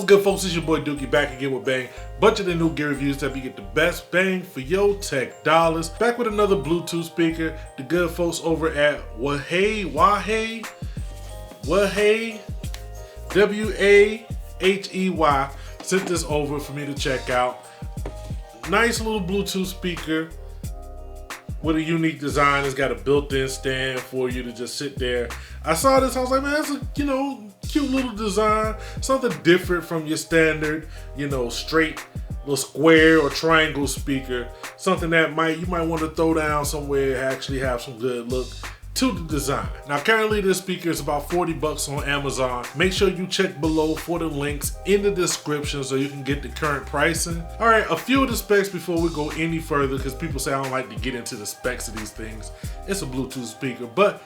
What's good, folks? It's your boy Dookie back again with Bang. Bunch of the new gear reviews that we get the best bang for your tech dollars. Back with another Bluetooth speaker. The good folks over at Wahey, W-A-H-E-Y, sent this over for me to check out. Nice little Bluetooth speaker with a unique design. It's got a built-in stand for you to just sit there. I saw this, I was like, man, that's a, cute little design. Something different from your standard, straight little square or triangle speaker. Something that you might want to throw down somewhere and actually have some good look to the design. Now, currently this speaker is about $40 on Amazon. Make sure you check below for the links in the description so you can get the current pricing. All right, a few of the specs before we go any further, because people say I don't like to get into the specs of these things. It's a Bluetooth speaker, but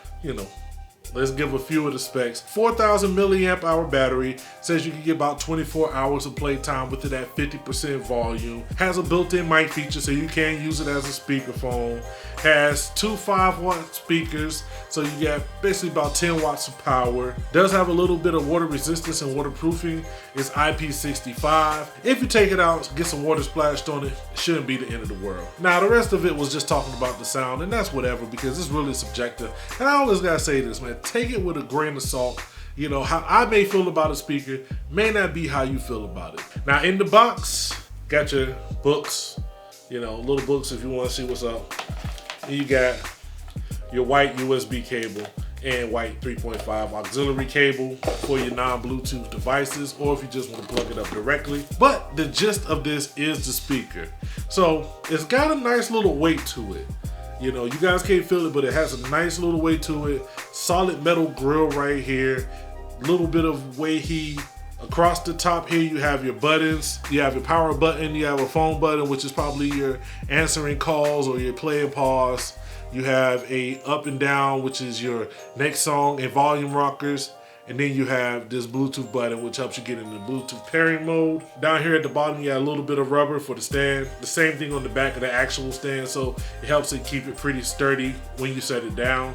let's give a few of the specs. 4,000 milliamp hour battery, says you can get about 24 hours of playtime with it at 50% volume. Has a built-in mic feature so you can use it as a speakerphone. Has two 5-watt speakers, so you get basically about 10 watts of power. Does have a little bit of water resistance and waterproofing. It's IP65. If you take it out, get some water splashed on it, it shouldn't be the end of the world. Now, the rest of it was just talking about the sound, and that's whatever, because it's really subjective. And I always gotta say this, man, take it with a grain of salt. How I may feel about a speaker may not be how you feel about it. Now, in the box, got your books, little books if you want to see what's up. And you got your white USB cable and white 3.5 auxiliary cable for your non-Bluetooth devices, or if you just want to plug it up directly. But the gist of this is the speaker. So it's got a nice little weight to it. You guys can't feel it, but it has a nice little weight to it. Solid metal grill right here. Little bit of Wahey. Across the top here, you have your buttons. You have your power button. You have a phone button, which is probably your answering calls or your play and pause. You have a up and down, which is your next song and volume rockers. And then you have this Bluetooth button, which helps you get into Bluetooth pairing mode. Down here at the bottom, you got a little bit of rubber for the stand. The same thing on the back of the actual stand, so it helps it keep it pretty sturdy when you set it down.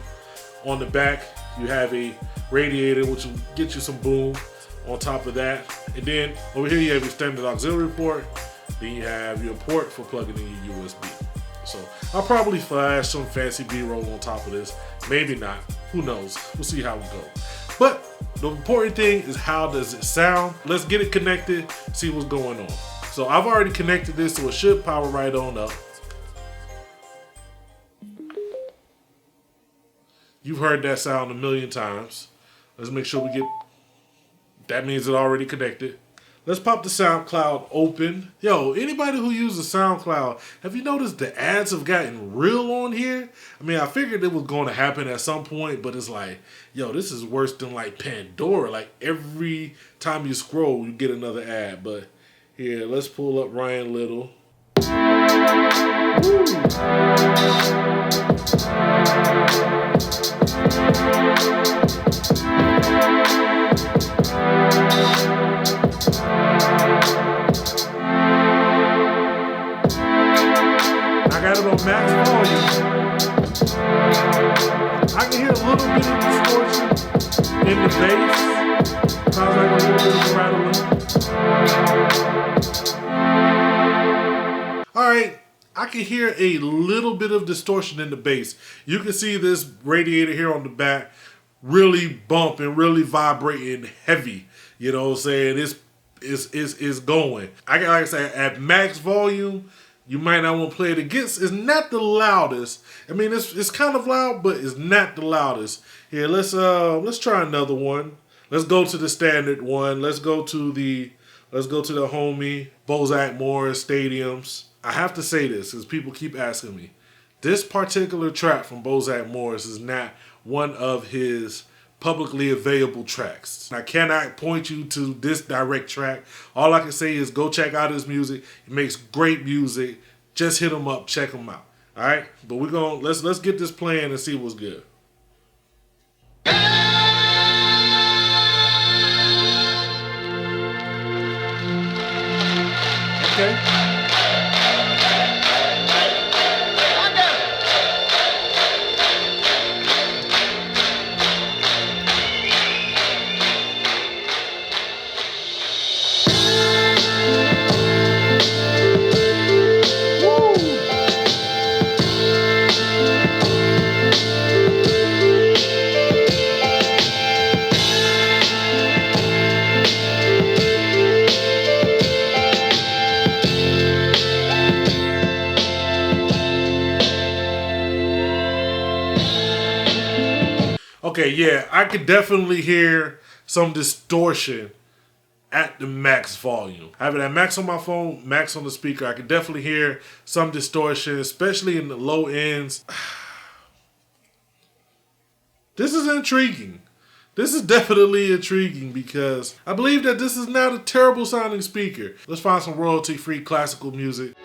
On the back, you have a radiator, which will get you some boom on top of that. And then over here, you have your standard auxiliary port. Then you have your port for plugging in your USB. So I'll probably flash some fancy B-roll on top of this. Maybe not, who knows? We'll see how it goes. But the important thing is, how does it sound? Let's get it connected, see what's going on. So I've already connected this, so it should power right on up. You've heard that sound a million times. Let's make sure we get, that means it's already connected. Let's pop the SoundCloud open. Yo, anybody who uses SoundCloud, have you noticed the ads have gotten real on here? I mean, I figured it was going to happen at some point, but it's like, yo, this is worse than like Pandora. Like every time you scroll, you get another ad. But here, let's pull up Ryan Little. I got it on max volume. I can hear a little bit of distortion in the bass. Sounds like a little bit of rattling. Alright, I can hear a little bit of distortion in the bass. You can see this radiator here on the back really bumping, really vibrating heavy. You know what I'm saying? It's going. Like I said, at max volume, you might not want to play it. It's not the loudest. I mean, it's kind of loud, but it's not the loudest. Here, let's try another one. Let's go to the standard one. Let's go to the homie Bozak Morris Stadiums. I have to say this because people keep asking me. This particular track from Bozak Morris is not one of his publicly available tracks. I cannot point you to this direct track. All I can say is go check out his music. He makes great music. Just hit him up, check him out. All right, but we're gonna let's get this playing and see what's good. Okay. Okay, yeah, I could definitely hear some distortion at the max volume. Having that max on my phone, max on the speaker, I could definitely hear some distortion, especially in the low ends. This is intriguing. This is definitely intriguing because I believe that this is not a terrible sounding speaker. Let's find some royalty-free classical music.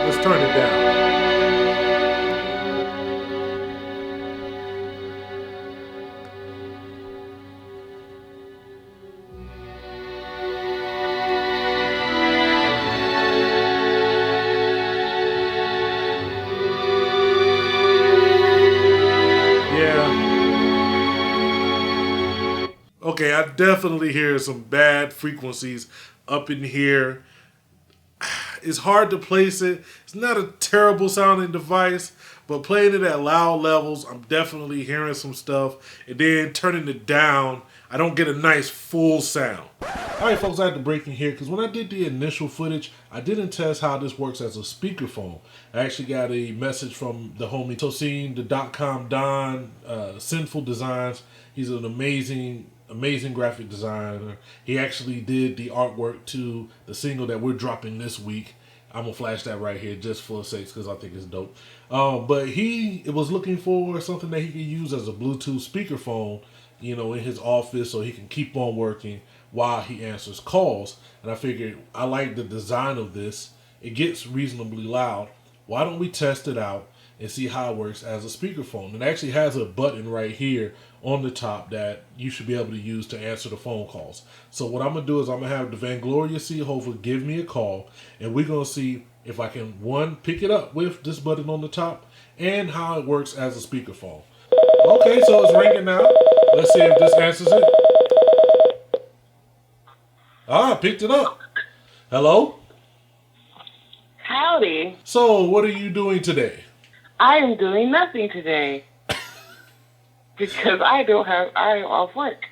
Let's turn it down. Okay, I definitely hear some bad frequencies up in here. It's hard to place it. It's not a terrible sounding device, but playing it at loud levels, I'm definitely hearing some stuff. And then turning it down, I don't get a nice full sound. All right, folks, I had to break in here because when I did the initial footage, I didn't test how this works as a speakerphone. I actually got a message from the homie Tosin, the .com Don, Sinful Designs. He's an amazing graphic designer. He actually did the artwork to the single that we're dropping this week. I'm gonna flash that right here just for sakes because I think it's dope. But he was looking for something that he could use as a Bluetooth speakerphone, you know, in his office so he can keep on working while he answers calls. And I figured I like the design of this. It gets reasonably loud. Why don't we test it out and see how it works as a speakerphone? It actually has a button right here on the top that you should be able to use to answer the phone calls. So what I'm gonna do is I'm gonna have the Vaingloria Seehofer give me a call, and we're gonna see if I can, one, pick it up with this button on the top and how it works as a speakerphone. Okay, so it's ringing now. Let's see if this answers it. Ah, I picked it up. Hello? Howdy. So what are you doing today? I am doing nothing today. Because I am off work.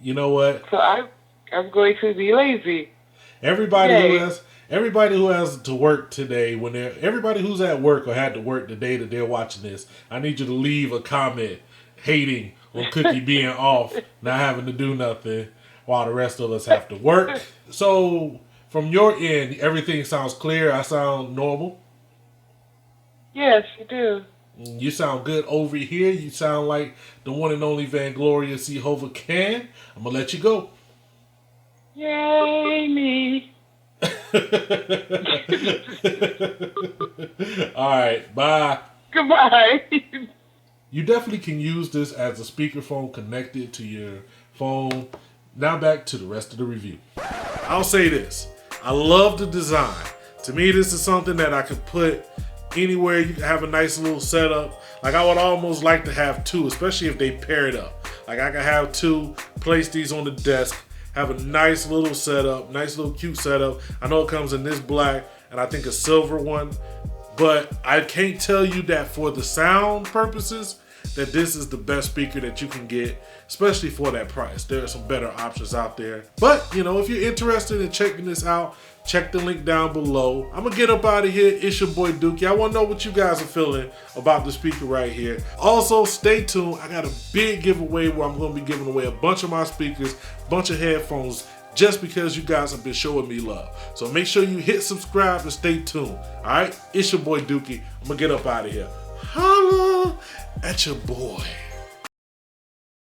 You know what? So I'm going to be lazy. Everybody who has to work today, everybody who's at work or had to work the day that they're watching this, I need you to leave a comment hating on Cookie being off, not having to do nothing while the rest of us have to work. So from your end, everything sounds clear. I sound normal? Yes, you do. You sound good over here. You sound like the one and only Vaingloria Seehofer can. I'm going to let you go. Yay, me. All right, bye. Goodbye. You definitely can use this as a speakerphone connected to your phone. Now back to the rest of the review. I'll say this. I love the design. To me, this is something that I could put anywhere. You can have a nice little setup. Like, I would almost like to have two, especially if they pair it up. Like, I could have two, place these on the desk, have a nice little setup, nice little cute setup. I know it comes in this black and I think a silver one, but I can't tell you that for the sound purposes that this is the best speaker that you can get, especially for that price. There are some better options out there. But, you know, if you're interested in checking this out, check the link down below. I'm gonna get up out of here. It's your boy Dookie. I wanna know what you guys are feeling about the speaker right here. Also, stay tuned. I got a big giveaway where I'm gonna be giving away a bunch of my speakers, a bunch of headphones, just because you guys have been showing me love. So make sure you hit subscribe and stay tuned. All right, it's your boy Dookie. I'm gonna get up out of here. Holla at your boy.